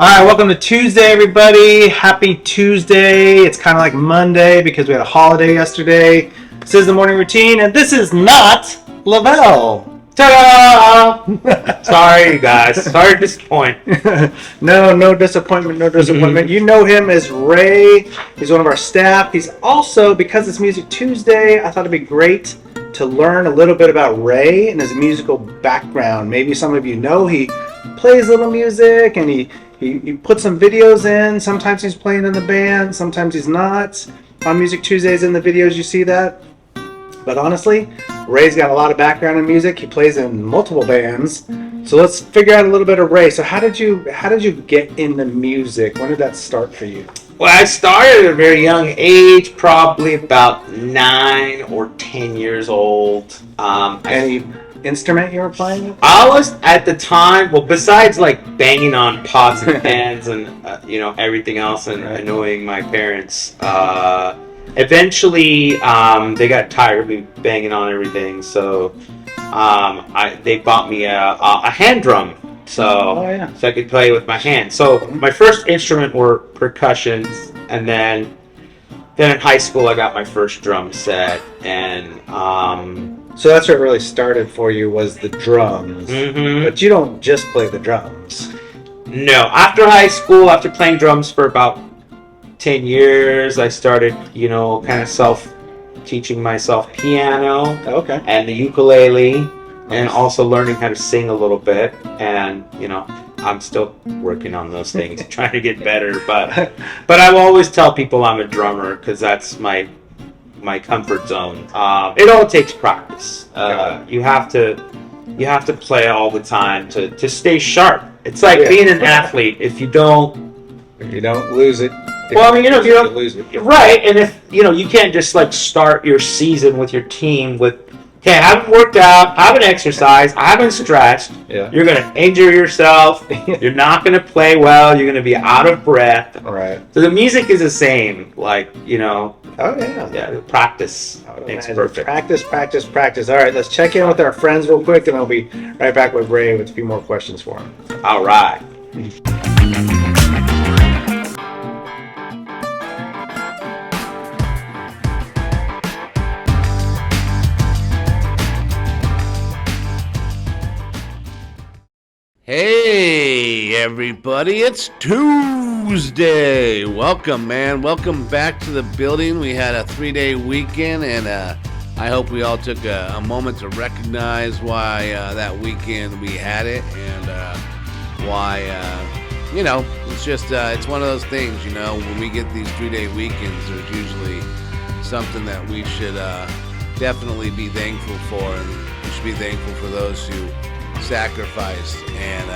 All right, welcome to Tuesday, everybody. Happy Tuesday. It's kind of like Monday because we had a holiday yesterday. This is the morning routine, and this is not Lavelle. Ta-da! Sorry, guys. Sorry to disappoint. No disappointment, no disappointment. You know him as Ray. He's one of our staff. He's also, because it's Music Tuesday, I thought it'd be great to learn a little bit about Ray and his musical background. Maybe some of you know he plays little music and he puts some videos in. Sometimes he's playing in the band, sometimes he's not. On Music Tuesdays in the videos you see that. But honestly, Ray's got a lot of background in music. He plays in multiple bands. So let's figure out a little bit of Ray. So how did you get into music? When did that start for you? Well, I started at a very young age, probably about 9 or 10 years old. Any instrument you were playing with? I was at the time, well, besides like banging on pots and pans and everything else and annoying my parents. Eventually, they got tired of me banging on everything, so they bought me a hand drum, so I could play with my hands. So my first instrument were percussions, and then in high school I got my first drum set, and so that's what really started for you, was the drums. Mm-hmm. But you don't just play the drums. No, after high school, after playing drums for about 10 years, I started, kind of teaching myself piano and the ukulele, and also learning how to sing a little bit. And, I'm still working on those things, trying to get better. But I will always tell people I'm a drummer because that's my comfort zone. It all takes practice. You have to play all the time to stay sharp. It's like being an athlete. If you don't lose it. Well, I mean, if you don't lose it. Right, and if you can't just like start your season with your team with, okay, I haven't worked out, I haven't exercised, I haven't stretched. Yeah. You're gonna injure yourself. You're not gonna play well. You're gonna be out of breath. Right. So the music is the same. Like practice makes perfect. Practice. All right, let's check in with our friends real quick, and I'll be right back with Ray with a few more questions for him. All right. Hey everybody, it's Tuesday. Welcome, man. Welcome back to the building. We had a 3-day weekend, and I hope we all took a moment to recognize why that weekend we had it, and why it's one of those things. When we get these 3-day weekends, there's usually something that we should definitely be thankful for, and we should be thankful for those who sacrificed. And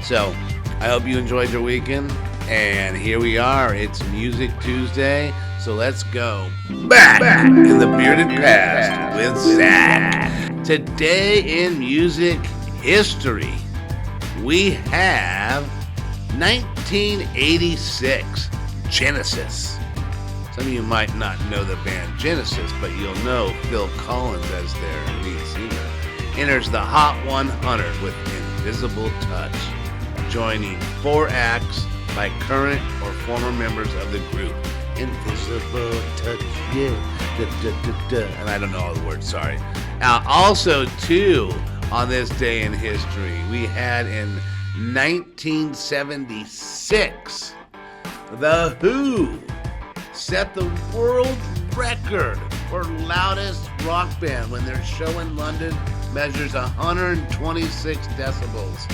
so I hope you enjoyed your weekend, and here we are. It's Music Tuesday, so let's go back in the bearded past with Zach. Today in music history, we have 1986, Genesis. Some of you might not know the band Genesis, but you'll know Phil Collins as their lead singer enters the Hot 100 with Invisible Touch, joining 4 acts by current or former members of the group. Invisible Touch, yeah, and I don't know all the words, sorry. Also, too, on this day in history, we had in 1976, The Who set the world record for loudest rock band when their show in London measures 126 decibels.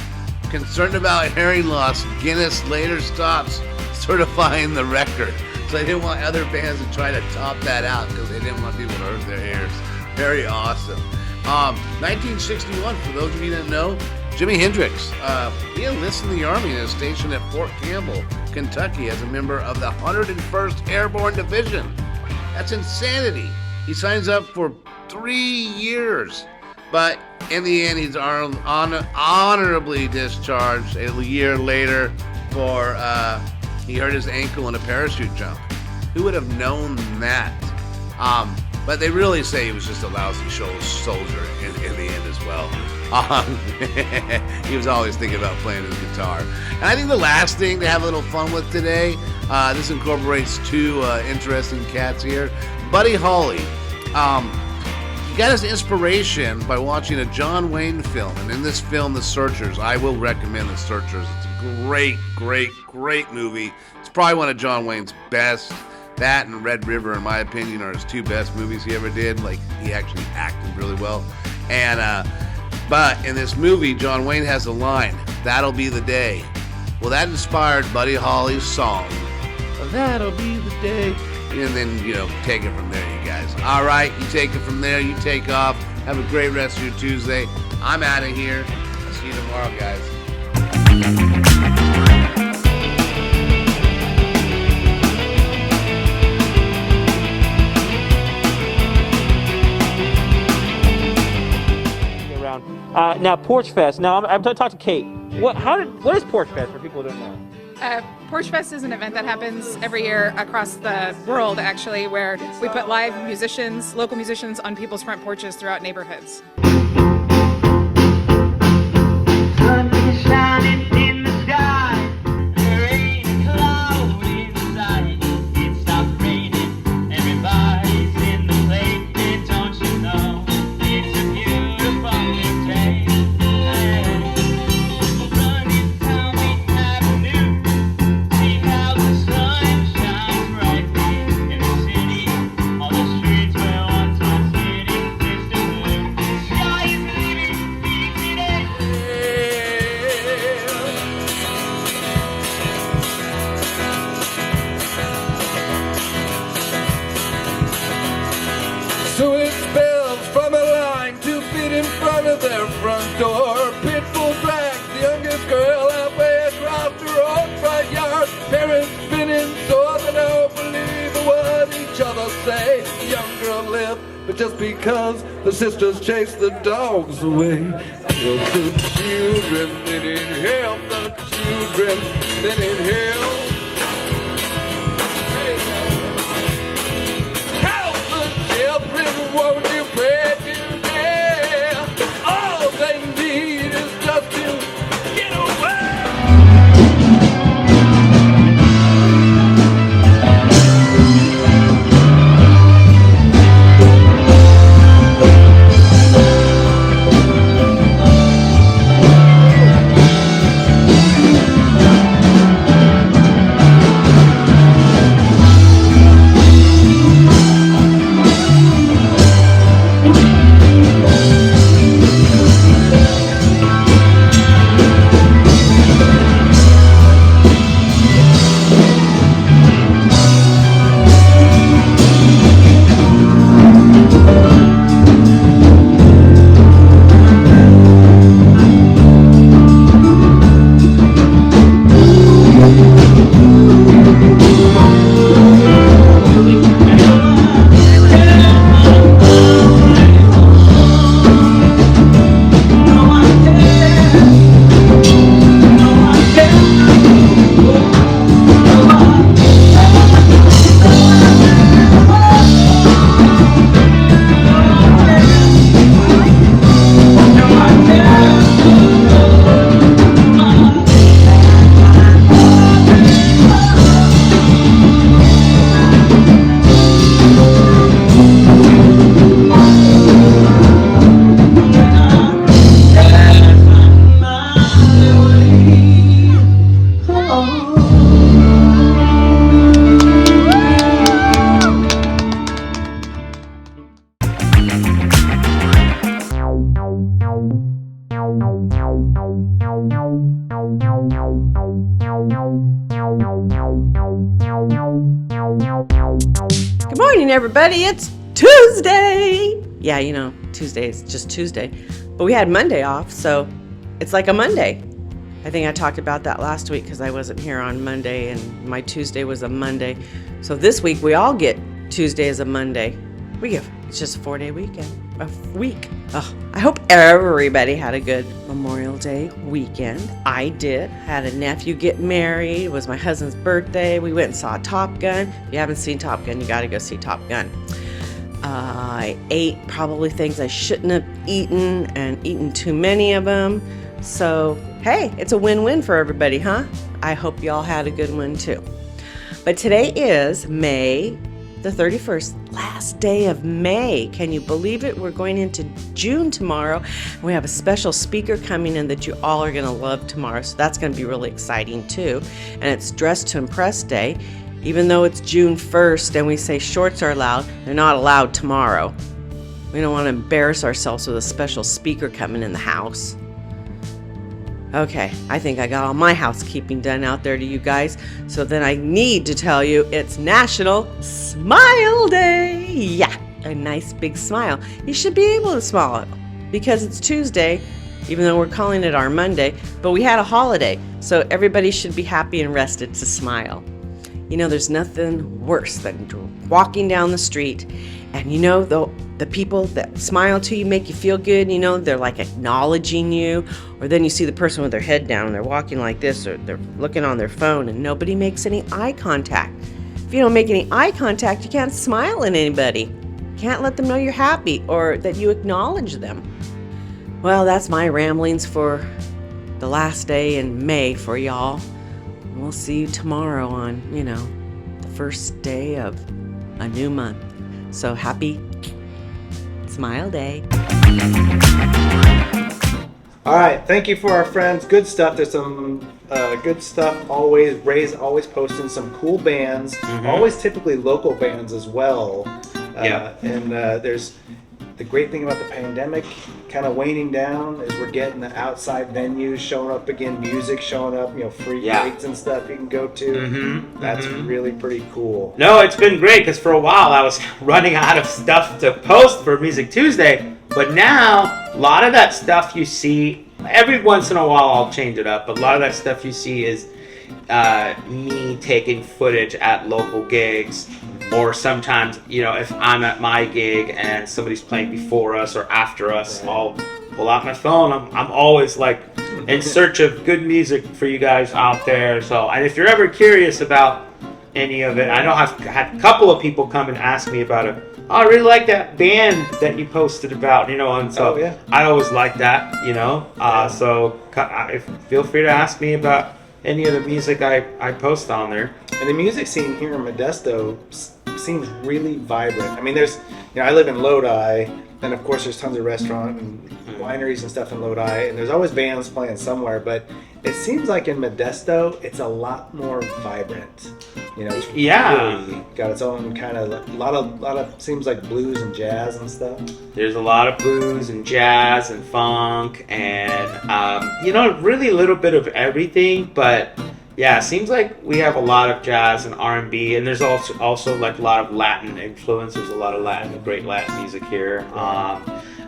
Concerned about hearing loss, Guinness later stops certifying the record. So they didn't want other bands to try to top that out because they didn't want people to hurt their ears. Very awesome. 1961, for those of you that know, Jimi Hendrix. He enlisted in the Army and is stationed at Fort Campbell, Kentucky as a member of the 101st Airborne Division. That's insanity. He signs up for 3 years. But in the end, he's honorably discharged a year later for he hurt his ankle in a parachute jump. Who would have known that? But they really say he was just a lousy soldier in the end as well. He was always thinking about playing his guitar. And I think the last thing to have a little fun with today, this incorporates two interesting cats here. Buddy Holly, he got his inspiration by watching a John Wayne film. And in this film, The Searchers, I will recommend The Searchers. It's a great, great, great movie. It's probably one of John Wayne's best. That and Red River, in my opinion, are his two best movies he ever did. Like, he actually acted really well. And, but in this movie, John Wayne has a line, "That'll be the day." Well, that inspired Buddy Holly's song, "That'll be the day." And then, take it from there, you guys. All right, you take it from there. You take off. Have a great rest of your Tuesday. I'm out of here. I'll see you tomorrow, guys. Now, Porch Fest. Now, I'm going to talk to Kate. What is Porch Fest for people who don't know? Porch Fest is an event that happens every year across the world, actually, where we put live musicians, local musicians, on people's front porches throughout neighborhoods. Sun is shining in the sky. There ain't a cloud in sight. It stopped raining. Everybody's in the place. Don't you know? It's a beautiful new day. Running down the avenue. See how the sun shines brightly in the city. All the streets where once was getting crystal blue. The sky is leaving me today. So it spills from a line 2 feet in front of their front door. Pitbull drags the youngest girl halfway across her own front yard. Parents spinning so they don't believe what each other say. The young girl lived, but just because the sisters chased the dogs away. Help the children, they didn't help the children, they didn't help. Help the children, won't you pray today? All they need is just to get away. Good morning, everybody. It's Tuesday. Yeah, Tuesday is just Tuesday. But we had Monday off, so it's like a Monday. I think I talked about that last week because I wasn't here on Monday, and my Tuesday was a Monday. So this week, we all get Tuesday as a Monday. It's just a 4-day weekend. A week. Oh, I hope everybody had a good Memorial Day weekend. I did. Had a nephew get married. It was my husband's birthday. We went and saw Top Gun. If you haven't seen Top Gun, you got to go see Top Gun. I ate probably things I shouldn't have eaten and eaten too many of them. So, hey, it's a win-win for everybody, huh? I hope y'all had a good one too. But today is May the 31st, last day of May. Can you believe it? We're going into June tomorrow. We have a special speaker coming in that you all are going to love tomorrow. So that's going to be really exciting too. And it's Dress to Impress Day. Even though it's June 1st and we say shorts are allowed, they're not allowed tomorrow. We don't want to embarrass ourselves with a special speaker coming in the house. Okay, I think I got all my housekeeping done out there to you guys. So then I need to tell you it's National Smile Day. Yeah, a nice big smile. You should be able to smile because it's Tuesday, even though we're calling it our Monday, but we had a holiday. So everybody should be happy and rested to smile. You know, there's nothing worse than walking down the street and, you know, the people that smile to you make you feel good. You know, they're like acknowledging you. Or then you see the person with their head down and they're walking like this, or they're looking on their phone and nobody makes any eye contact. If you don't make any eye contact, you can't smile at anybody. You can't let them know you're happy or that you acknowledge them. Well, that's my ramblings for the last day in May for y'all. We'll see you tomorrow on, you know, the first day of a new month. So happy Smile Day. All right, thank you for our friends. Good stuff. There's some good stuff always. Ray's always posting some cool bands, always typically local bands as well. And there's the great thing about the pandemic kind of waning down is we're getting the outside venues showing up again, music showing up, you know, free gigs and stuff you can go to. That's really pretty cool. No, it's been great because for a while I was running out of stuff to post for Music Tuesday, but now a lot of that stuff you see, every once in a while I'll change it up, but a lot of that stuff you see is me taking footage at local gigs. Or sometimes, you know, if I'm at my gig and somebody's playing before us or after us, I'll pull out my phone. I'm always like in search of good music for you guys out there. So, and if you're ever curious about any of it, I know I've had a couple of people come and ask me about it. Oh, I really like that band that you posted about, you know, and so I always like that, you know. So feel free to ask me about any of the music I post on there. And the music scene here in Modesto seems really vibrant. I mean, there's, you know, I live in Lodi, and of course there's tons of restaurants and wineries and stuff in Lodi, and there's always bands playing somewhere, but it seems like in Modesto, it's a lot more vibrant. You know, it's really got its own kind of, a lot of seems like blues and jazz and stuff. There's a lot of blues and jazz and funk and, you know, really a little bit of everything, but yeah, it seems like we have a lot of jazz and R&B, and there's also like a lot of Latin influence. There's a lot of great Latin music here.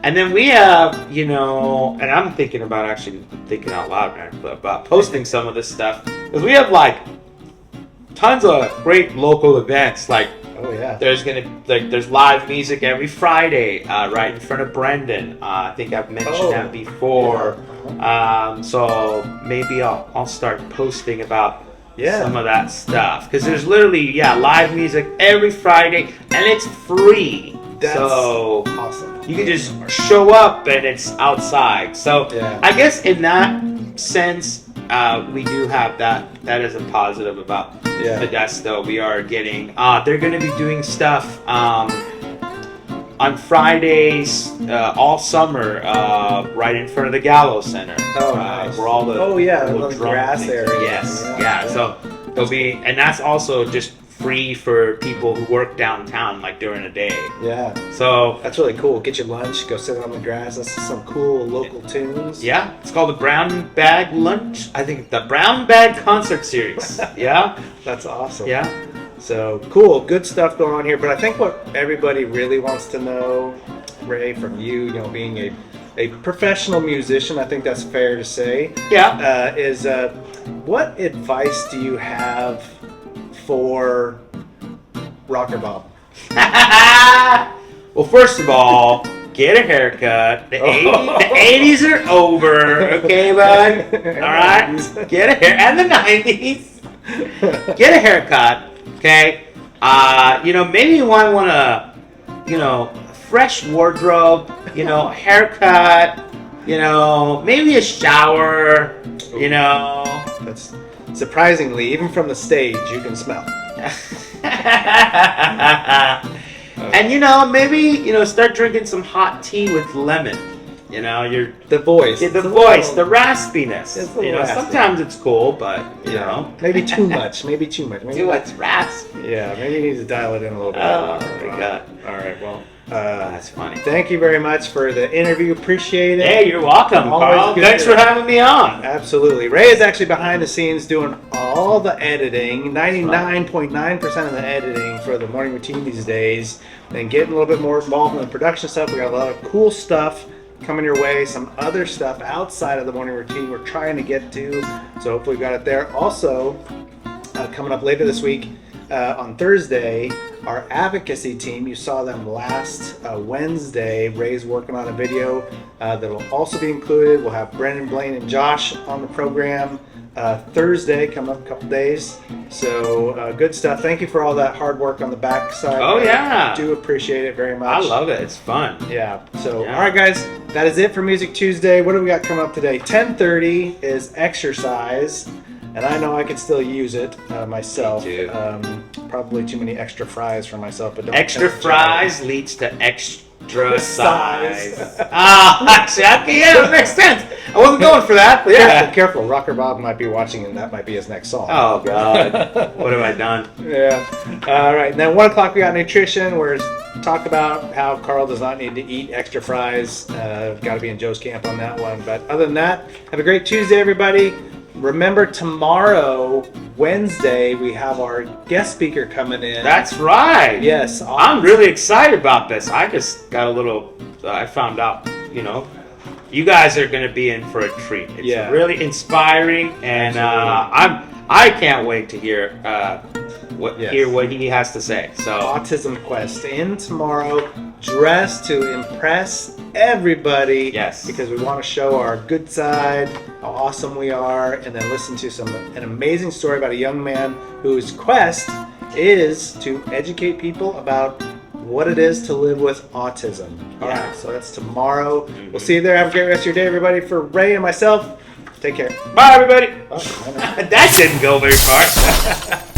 And then we have, you know, and I'm thinking out loud, man, about posting some of this stuff, because we have like tons of great local events. Like, there's live music every Friday right in front of Brendan. I think I've mentioned that before. So maybe I'll start posting about some of that stuff, because there's literally live music every Friday and it's free. That's so awesome. You can just show up and it's outside. So I guess in that sense, we do have that as a positive about Modesto. We are getting they're going to be doing stuff on Fridays all summer right in front of the Gallows Center. Nice. Where all the the grass area. Yes, so there'll be, and that's also just free for people who work downtown, like during the day. Yeah. So that's really cool. Get your lunch, go sit on the grass. That's some cool local tunes. Yeah, it's called the Brown Bag Lunch. I think the Brown Bag Concert Series. Yeah. That's awesome. Yeah. So cool, good stuff going on here. But I think what everybody really wants to know, Ray, from you, you know, being a professional musician, I think that's fair to say. Yeah. Is what advice do you have for Rocker Bob? Well, first of all, get a haircut. The 80s are over, okay, bud? All right? Get a hair, and the 90s. Get a haircut, okay? You know, maybe you might want to fresh wardrobe, haircut, maybe a shower, That's surprisingly, even from the stage, you can smell. And maybe start drinking some hot tea with lemon. The voice. The raspiness. It's a little raspy. Sometimes it's cool, but maybe too much. Maybe too much. Maybe too much raspy. Yeah, maybe you need to dial it in a little bit. Oh my God. All right, well, that's funny. thank you very much for the interview. Appreciate it. Hey, you're welcome, Always Carl. good Thanks to- for having me on. Absolutely. Ray is actually behind the scenes doing all the editing, 99.9% of the editing for the morning routine these days, and getting a little bit more involved in the production stuff. We got a lot of cool stuff coming your way, some other stuff outside of the morning routine we're trying to get to, so hopefully we got it there. Also, coming up later this week, on Thursday, our advocacy team, you saw them last Wednesday. Ray's working on a video that'll also be included. We'll have Brendan, Blaine, and Josh on the program Thursday, coming up a couple days. So good stuff. Thank you for all that hard work on the back side. Oh, yeah. I do appreciate it very much. I love it. It's fun. Yeah. So, Yeah. all right, guys, that is it for Music Tuesday. What do we got coming up today? 10:30 is exercise, and I know I could still use it myself. Me too. Probably too many extra fries for myself, but don't Extra tempt me. fries leads to extra Size. size. Actually, yeah, that makes sense. I wasn't going for that, but yeah. Careful. Rocker Bob might be watching, and that might be his next song. Oh, God. What have I done? Yeah. All right. And then 1 o'clock we got nutrition. We're talk about how Carl does not need to eat extra fries. Got to be in Joe's camp on that one. But other than that, have a great Tuesday, everybody. Remember, tomorrow, Wednesday, we have our guest speaker coming in. That's right. Yes. I'm really excited about this. I just got a little, I found out, you guys are going to be in for a treat. It's really inspiring, and I can't wait to hear what he has to say. So Autism Quest in tomorrow, dressed to impress everybody. Yes. Because we want to show our good side, how awesome we are, and then listen to an amazing story about a young man whose quest is to educate people about what it is to live with autism. All right, so that's tomorrow. Mm-hmm. We'll see you there. Have a great rest of your day, everybody. For Ray and myself, take care. bye, everybody. Oh, That didn't go very far.